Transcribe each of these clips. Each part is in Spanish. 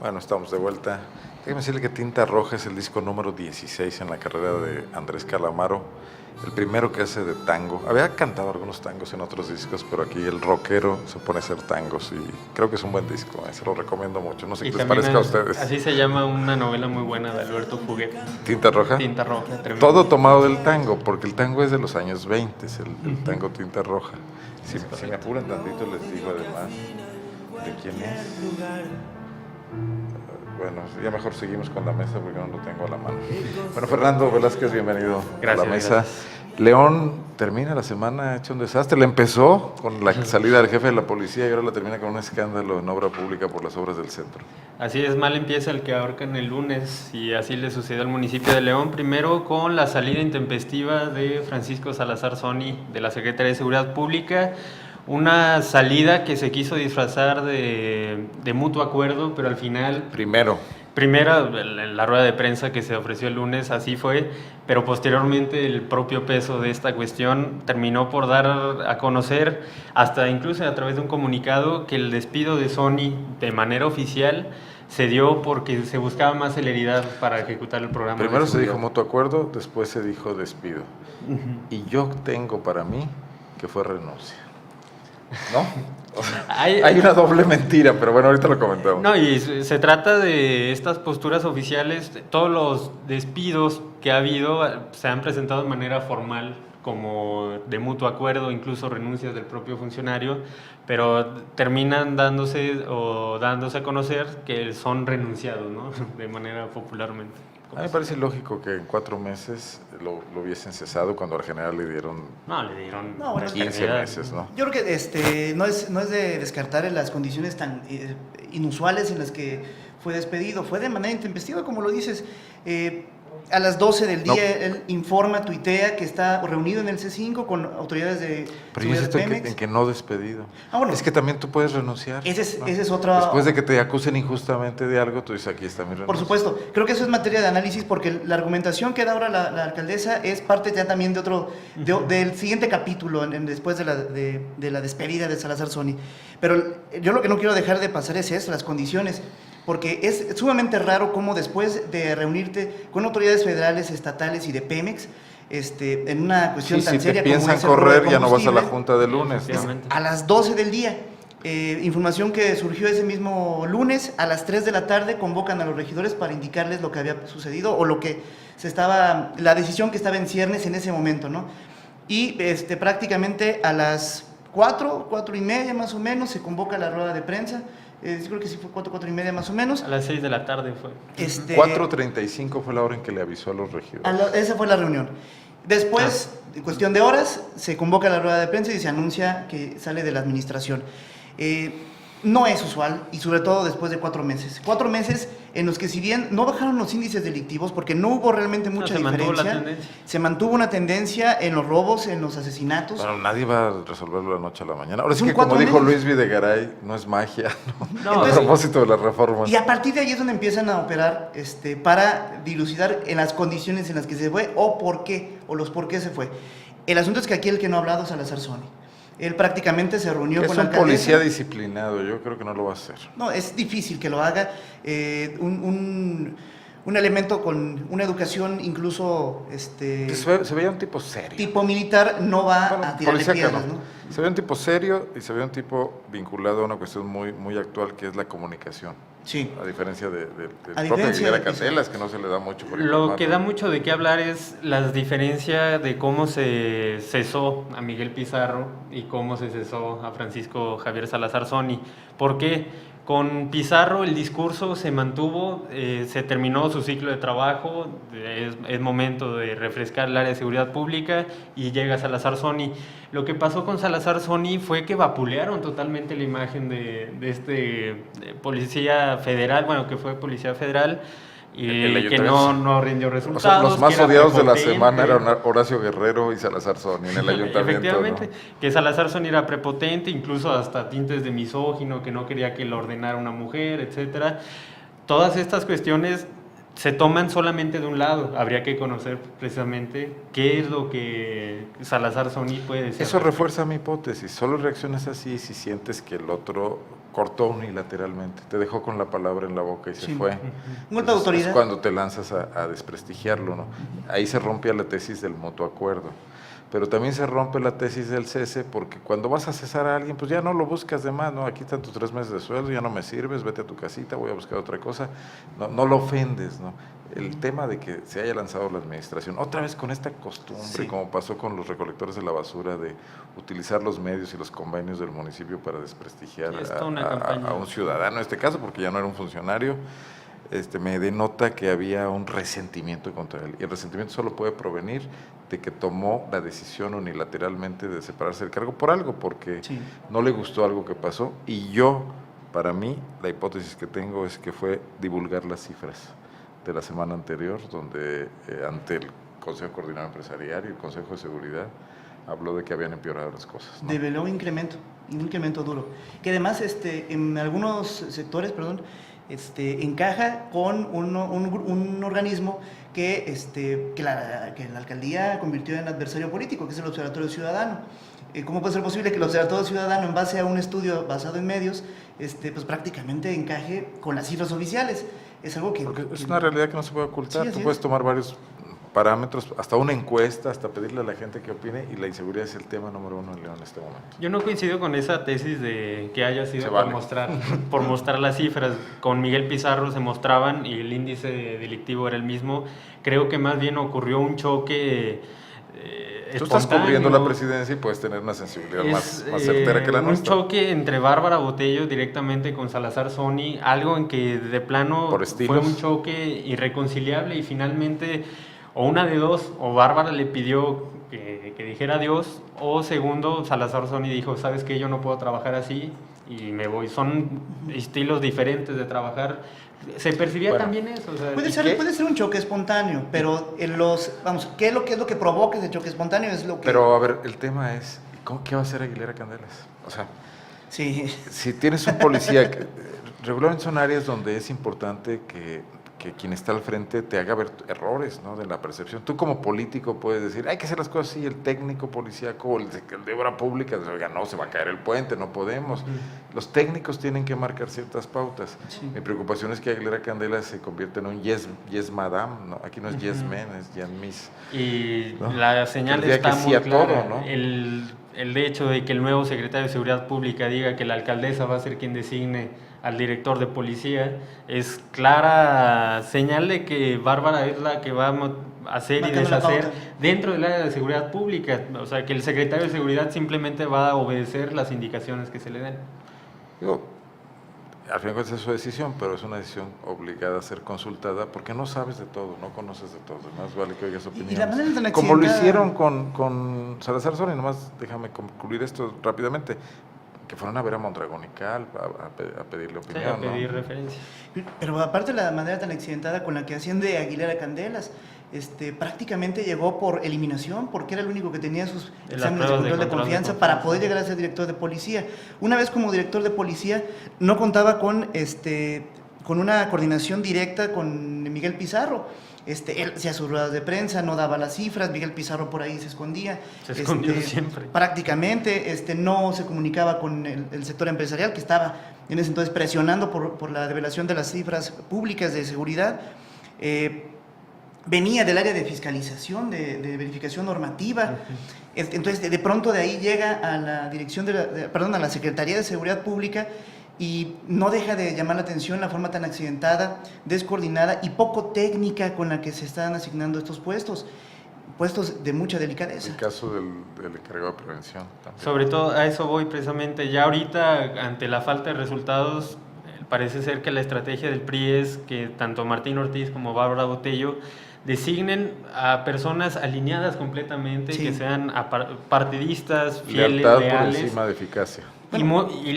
Bueno, estamos de vuelta. Déjame decirle que Tinta Roja es el disco número 16 en la carrera de Andrés Calamaro, el primero que hace de tango. Había cantado algunos tangos en otros discos, pero aquí el rockero se pone a hacer tangos y creo que es un buen disco, se lo recomiendo mucho. No sé qué les parezca a ustedes. Así se llama una novela muy buena de Alberto Fuguet. ¿Tinta Roja? Tinta Roja, tremendo. Todo tomado del tango, porque el tango es de los años 20, el tango Tinta Roja. Si me apuran tantito les digo además de quién es. Bueno, ya mejor seguimos con la mesa porque no lo tengo a la mano. Bueno, Fernando Velázquez, bienvenido a la mesa. Gracias. León termina la semana hecho un desastre. Le empezó con la salida del jefe de la policía y ahora la termina con un escándalo en obra pública por las obras del centro. Así es, mal empieza el que ahorcan el lunes y así le sucedió al municipio de León. Primero con la salida intempestiva de Francisco Salazar Sony de la Secretaría de Seguridad Pública. Una salida que se quiso disfrazar de mutuo acuerdo, pero al final... Primero, la rueda de prensa que se ofreció el lunes, así fue, pero posteriormente el propio peso de esta cuestión terminó por dar a conocer, hasta incluso a través de un comunicado, que el despido de Sony de manera oficial se dio porque se buscaba más celeridad para ejecutar el programa. Primero se dijo mutuo acuerdo, después se dijo despido. Y yo tengo para mí que fue renuncia. ¿No? O sea, hay una doble mentira, pero bueno, ahorita lo comentamos. No, y se trata de estas posturas oficiales. Todos los despidos que ha habido se han presentado de manera formal, como de mutuo acuerdo, incluso renuncias del propio funcionario, pero terminan dándose a conocer que son renunciados, ¿no? De manera popularmente. A mí me parece lógico que en 4 meses lo hubiesen cesado cuando al general le dieron, Le dieron 15 meses, ¿no? Yo creo que no es de descartar las condiciones tan inusuales en las que fue despedido. Fue de manera intempestiva, como lo dices. A las 12 del día él informa, tuitea que está reunido en el C5 con autoridades de Pero yo insisto en que no despedido. Bueno, es que también tú puedes renunciar. Ese es otra... Después de que te acusen injustamente de algo, tú dices, aquí está mi renuncia. Por supuesto. Creo que eso es materia de análisis porque la argumentación que da ahora la alcaldesa es parte ya también del siguiente capítulo después de la despedida de Salazar Sony. Pero yo lo que no quiero dejar de pasar es eso, las condiciones. Porque es sumamente raro cómo después de reunirte con autoridades federales, estatales y de Pemex, en una cuestión tan seria como piensan es el robo de correr, ya no vas a la combustible, junta del lunes, ¿no? a las 12 del día. Información que surgió ese mismo lunes, a las 3 de la tarde convocan a los regidores para indicarles lo que había sucedido o lo que la decisión que estaba en ciernes en ese momento, ¿no? Y prácticamente a las 4:30 más o menos se convoca la rueda de prensa. Yo creo que sí fue 4:30 más o menos. A las 6 de la tarde fue. 4:35 fue la hora en que le avisó a los regidores. Esa fue la reunión. Después, en cuestión de horas, se convoca la rueda de prensa y se anuncia que sale de la administración. No es usual, y sobre todo después de 4 meses. 4 meses en los que, si bien no bajaron los índices delictivos, porque no hubo realmente mucha diferencia, se mantuvo una tendencia en los robos, en los asesinatos. Bueno, nadie va a resolverlo de la noche a la mañana. Ahora sí que, como dijo Luis Videgaray, no es magia, ¿no? Entonces, a propósito de las reformas. Y a partir de ahí es donde empiezan a operar para dilucidar en las condiciones en las que se fue, o por qué, o los por qué se fue. El asunto es que aquí el que no ha hablado es Salazar Sony. Él prácticamente se reunió con la alcaldesa. Es un policía disciplinado, yo creo que no lo va a hacer. No, es difícil que lo haga. Un elemento con una educación incluso... Se veía un tipo serio. Tipo militar, no va a tirarle piedras, ¿no? Se veía un tipo serio y se veía un tipo vinculado a una cuestión muy, muy actual, que es la comunicación. Sí. A diferencia del propio Aguilera Candelas, que no se le da mucho por informar. Lo que da mucho de qué hablar es la diferencia de cómo se cesó a Miguel Pizarro y cómo se cesó a Francisco Javier Salazar Sony. ¿Por qué? Con Pizarro el discurso se mantuvo, se terminó su ciclo de trabajo, es momento de refrescar el área de seguridad pública y llega Salazar Sony. Lo que pasó con Salazar Sony fue que vapulearon totalmente la imagen de este policía federal, que fue policía federal, y que no rindió resultados. O sea, los más odiados de la semana eran Horacio Guerrero y Salazar Sony en el ayuntamiento. Efectivamente, ¿no? Que Salazar Sony era prepotente, incluso hasta tintes de misógino, que no quería que lo ordenara una mujer, etcétera. Todas estas cuestiones se toman solamente de un lado. Habría que conocer precisamente qué es lo que Salazar Sony puede decir. Eso refuerza mi hipótesis. Solo reaccionas así si sientes que el otro cortó unilateralmente, te dejó con la palabra en la boca y se fue. Un golpe de autoridad. Es cuando te lanzas a desprestigiarlo, ¿no? Ahí se rompe la tesis del mutuo acuerdo. Pero también se rompe la tesis del cese, porque cuando vas a cesar a alguien, pues ya no lo buscas de más, ¿no? Aquí están tus 3 meses de sueldo, ya no me sirves, vete a tu casita, voy a buscar otra cosa. No lo ofendes, ¿no? El tema de que se haya lanzado la administración, otra vez con esta costumbre, como pasó con los recolectores de la basura, de utilizar los medios y los convenios del municipio para desprestigiar a un ciudadano, en este caso, porque ya no era un funcionario, me denota que había un resentimiento contra él. Y el resentimiento solo puede provenir de que tomó la decisión unilateralmente de separarse del cargo por algo, porque no le gustó algo que pasó. Y para mí, la hipótesis que tengo es que fue divulgar las cifras de la semana anterior, donde ante el Consejo Coordinador Empresarial y el Consejo de Seguridad habló de que habían empeorado las cosas, ¿no? Develó un incremento duro, que además en algunos sectores, encaja con un organismo que la alcaldía convirtió en adversario político, que es el Observatorio Ciudadano. ¿Cómo puede ser posible que el Observatorio Ciudadano, en base a un estudio basado en medios, pues prácticamente encaje con las cifras oficiales? Es algo que... Porque es una realidad que no se puede ocultar. Tú puedes es. tomar varios parámetros, hasta una encuesta, hasta pedirle a la gente que opine, y la inseguridad es el tema número 1 en León en este momento. Yo no coincido con esa tesis de que haya sido por vale. mostrar las cifras. Con Miguel Pizarro se mostraban y el índice delictivo era el mismo. Creo que más bien ocurrió un choque Tú estás cubriendo la presidencia y puedes tener una sensibilidad más certera que la nuestra. Un choque entre Bárbara Botello directamente con Salazar Sony, algo en que de plano fue un choque irreconciliable, y finalmente, o una de dos, o Bárbara le pidió que dijera adiós, o segundo, Salazar Sony dijo, ¿sabes qué? Yo no puedo trabajar así y me voy. Son estilos diferentes de trabajar. Se percibía también eso. O sea, puede ser un choque espontáneo, pero ¿qué es lo que provoca ese choque espontáneo? Pero a ver, el tema es, ¿qué va a hacer Aguilera Candelas? O sea, si tienes un policía, regularmente son áreas donde es importante que quien está al frente te haga ver errores, ¿no?, de la percepción. Tú como político puedes decir, hay que hacer las cosas así, el técnico policíaco, el de obra pública, oiga, no, se va a caer el puente, no podemos. Los técnicos tienen que marcar ciertas pautas. Mi preocupación es que Aguilera Candela se convierta en un yes madame, ¿no? Aquí no es yes man, es yes miss. Y ¿no? la señal está muy clara. Todo, ¿no? El hecho de que el nuevo secretario de Seguridad Pública diga que la alcaldesa va a ser quien designe al director de policía, es clara señal de que Bárbara es la que va a hacer y deshacer dentro del área de seguridad pública. O sea, que el secretario de Seguridad simplemente va a obedecer las indicaciones que se le den. Al final es su decisión, pero es una decisión obligada a ser consultada, porque no sabes de todo, no conoces de todo, más vale que oigas opiniones. Como lo hicieron con Salazar Sony, nomás déjame concluir esto rápidamente, que fueron a ver a Mondragón y Cal a pedirle opinión. A pedir referencia. Pero aparte de la manera tan accidentada con la que hacían de Aguilera Candelas, prácticamente llegó por eliminación, porque era el único que tenía sus exámenes de control de confianza para poder llegar a ser director de policía. Una vez como director de policía, no contaba con una coordinación directa con Miguel Pizarro. Él hacía sus ruedas de prensa, no daba las cifras, Miguel Pizarro por ahí se escondía. Se escondió siempre. Prácticamente no se comunicaba con el sector empresarial, que estaba en ese entonces presionando por la revelación de las cifras públicas de seguridad. Venía del área de fiscalización, de verificación normativa. Entonces, de pronto de ahí llega a la dirección a la Secretaría de Seguridad Pública, y no deja de llamar la atención la forma tan accidentada, descoordinada y poco técnica con la que se están asignando estos puestos de mucha delicadeza. El caso del encargado de prevención también. Sobre todo a eso voy precisamente. Ya ahorita, ante la falta de resultados, parece ser que la estrategia del PRI es que tanto Martín Ortiz como Bárbara Botello designen a personas alineadas completamente, que sean partidistas, fieles, lealtad leales. Por encima de eficacia. Y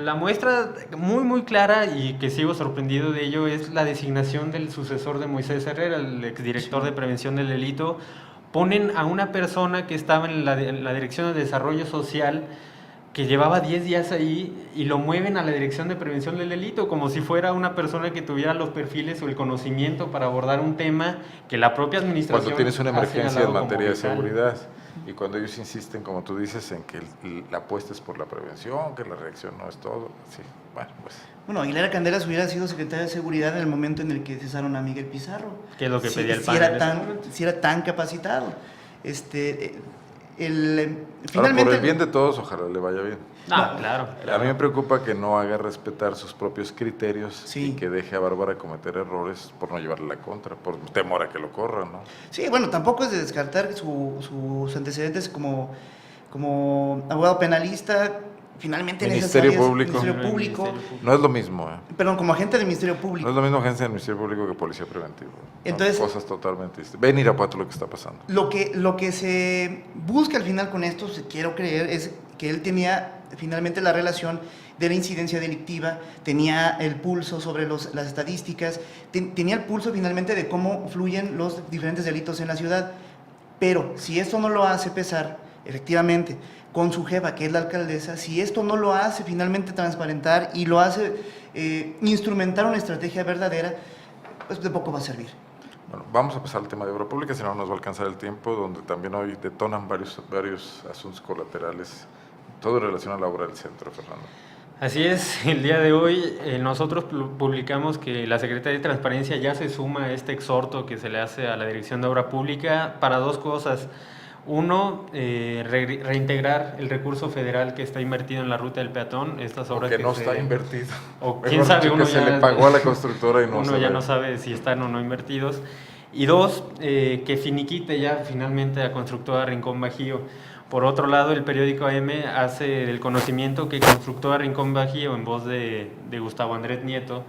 la muestra muy clara, y que sigo sorprendido de ello, es la designación del sucesor de Moisés Herrera, el exdirector de Prevención del Delito. Ponen a una persona que estaba en la Dirección de Desarrollo Social que llevaba 10 días ahí y lo mueven a la Dirección de Prevención del Delito, como si fuera una persona que tuviera los perfiles o el conocimiento para abordar un tema que la propia administración... Cuando tienes una ha emergencia en señalado materia de como vital. seguridad y cuando ellos insisten, como tú dices, en que la apuesta es por la prevención, que la reacción no es todo, sí, bueno, pues... Bueno, Aguilera Candelas hubiera sido secretario de Seguridad en el momento en el que cesaron a Miguel Pizarro. Que es lo que pedía el si PAN era en ese momento. si era tan capacitado. Ahora, Finalmente, por el bien de todos, ojalá le vaya bien. Ah, claro. A mí me preocupa que no haga respetar sus propios criterios Sí. y que deje a Bárbara cometer errores por no llevarle la contra, por temor a que lo corran, ¿no? Sí, bueno, tampoco es de descartar sus antecedentes como abogado penalista, finalmente Ministerio necesarias, Público. Ministerio Público, No es lo mismo, ¿eh? perdón, como agente del Ministerio No Público. es lo mismo agencia del Ministerio Público que Policía Preventiva. Son Entonces- cosas totalmente distintas. Ve en Irapuato lo que está pasando. Lo que se busca al final con esto, quiero creer, es que él tenía finalmente la relación de la incidencia delictiva, tenía el pulso sobre las estadísticas, tenía el pulso finalmente de cómo fluyen los diferentes delitos en la ciudad. Pero si esto no lo hace pesar, efectivamente, con su jefa, que es la alcaldesa, si esto no lo hace finalmente transparentar y lo hace instrumentar una estrategia verdadera, pues de poco va a servir. Bueno, vamos a pasar al tema de obra pública, si no nos va a alcanzar el tiempo, donde también hoy detonan varios asuntos colaterales, todo en relación a la obra del centro, Fernando. Así es, el día de hoy nosotros publicamos que la Secretaría de Transparencia ya se suma a este exhorto que se le hace a la Dirección de Obra Pública para dos cosas. Uno, reintegrar el recurso federal que está invertido en la ruta del peatón, estas obras Que no está invertido. O Mejor quién sabe, dicho, uno que ya, se le pagó a la constructora y no uno sabe. ya no sabe si están o no invertidos. Y dos, que finiquite ya finalmente a Constructora Rincón Bajío. Por otro lado, el periódico AM hace el conocimiento que Constructora Rincón Bajío, en voz de Gustavo Andrés Nieto,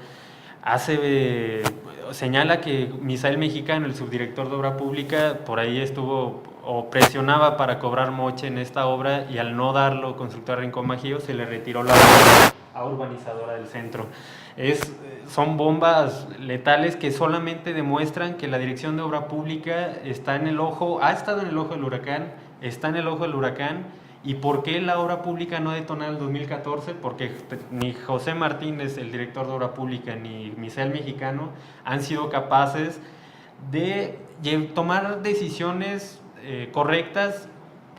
señala que Misael Mexicano, el subdirector de Obra Pública, por ahí estuvo o presionaba para cobrar moche en esta obra y al no darlo, Constructora Rincón Bajío, se le retiró la obra a Urbanizadora del Centro. Son bombas letales que solamente demuestran que la Dirección de Obra Pública está en el ojo, ha estado en el ojo del huracán, está en el ojo del huracán. ¿Y por qué la obra pública no detonó en el 2014? Porque ni José Martínez, el director de Obra Pública, ni Misael Mexicano han sido capaces de tomar decisiones correctas.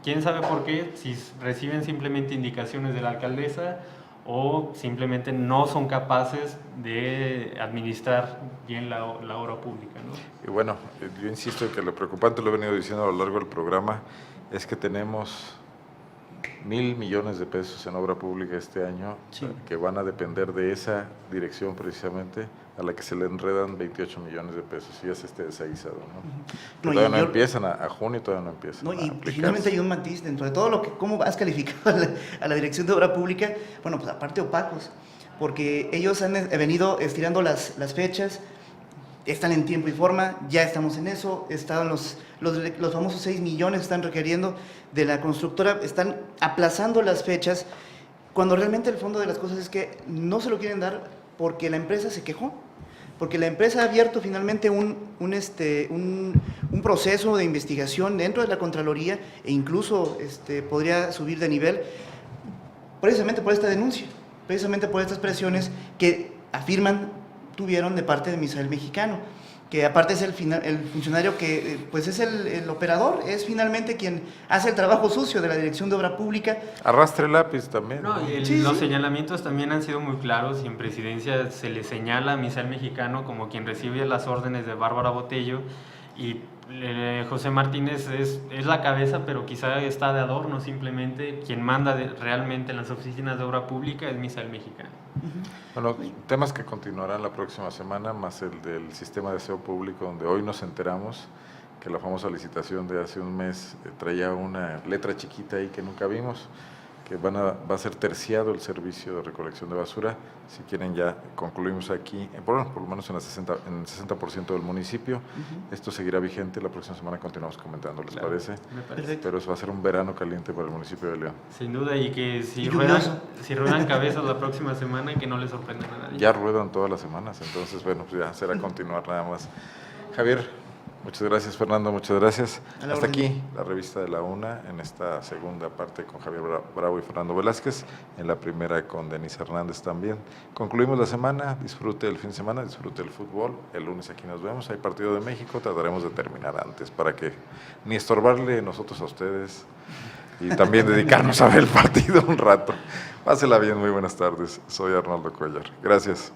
¿Quién sabe por qué? Si reciben simplemente indicaciones de la alcaldesa o simplemente no son capaces de administrar bien la obra pública, ¿no? Y bueno, yo insisto en que lo preocupante, lo he venido diciendo a lo largo del programa, es que tenemos 1,000 millones de pesos en obra pública este año, Sí. que van a depender de esa dirección precisamente, a la que se le enredan 28 millones de pesos y ya se esté desaguisado, ¿no? Que No, todavía y no yo- empiezan, a junio todavía no empiezan No, a y aplicarse. finalmente hay un matiz dentro de todo cómo has calificado a la Dirección de Obra Pública, bueno, pues aparte opacos, porque ellos han venido estirando las fechas, están en tiempo y forma, ya estamos en eso, están los famosos 6 millones que están requiriendo de la constructora, están aplazando las fechas, cuando realmente el fondo de las cosas es que no se lo quieren dar porque la empresa se quejó, porque la empresa ha abierto finalmente un proceso de investigación dentro de la Contraloría e incluso podría subir de nivel precisamente por esta denuncia, precisamente por estas presiones que tuvieron de parte de Misael Mexicano, que aparte es el funcionario que pues es el operador, es finalmente quien hace el trabajo sucio de la Dirección de Obra Pública. Arrastre lápiz también. No, ¿no? y Sí, los sí. señalamientos también han sido muy claros y en presidencia se le señala a Misael Mexicano como quien recibe las órdenes de Bárbara Botello y José Martínez es la cabeza, pero quizá está de adorno, simplemente quien manda realmente en las oficinas de obra pública es Misael Mexicano. Bueno, temas que continuarán la próxima semana, más el del sistema de aseo público, donde hoy nos enteramos que la famosa licitación de hace un mes traía una letra chiquita ahí que nunca vimos, que va a ser terciado el servicio de recolección de basura. Si quieren ya concluimos aquí, por lo menos en el 60% del municipio. Esto seguirá vigente, la próxima semana continuamos comentando, ¿les Claro, parece? me parece. Perfecto. Pero eso va a ser un verano caliente para el municipio de León. Sin duda, y que Y si lluvioso. ruedan cabezas la próxima semana, que no les sorprendan a nadie. Ya ruedan todas las semanas, entonces bueno, pues ya será continuar nada más. Javier, Muchas gracias, Fernando, muchas gracias. A la Hasta orden. aquí la revista de la UNA, en esta segunda parte con Javier Bravo y Fernando Velázquez, en la primera con Denise Hernández también. Concluimos la semana, disfrute el fin de semana, disfrute el fútbol. El lunes aquí nos vemos, hay partido de México, trataremos de terminar antes para que ni estorbarle nosotros a ustedes y también dedicarnos a ver el partido un rato. Pásela bien, muy buenas tardes. Soy Arnoldo Cuellar. Gracias.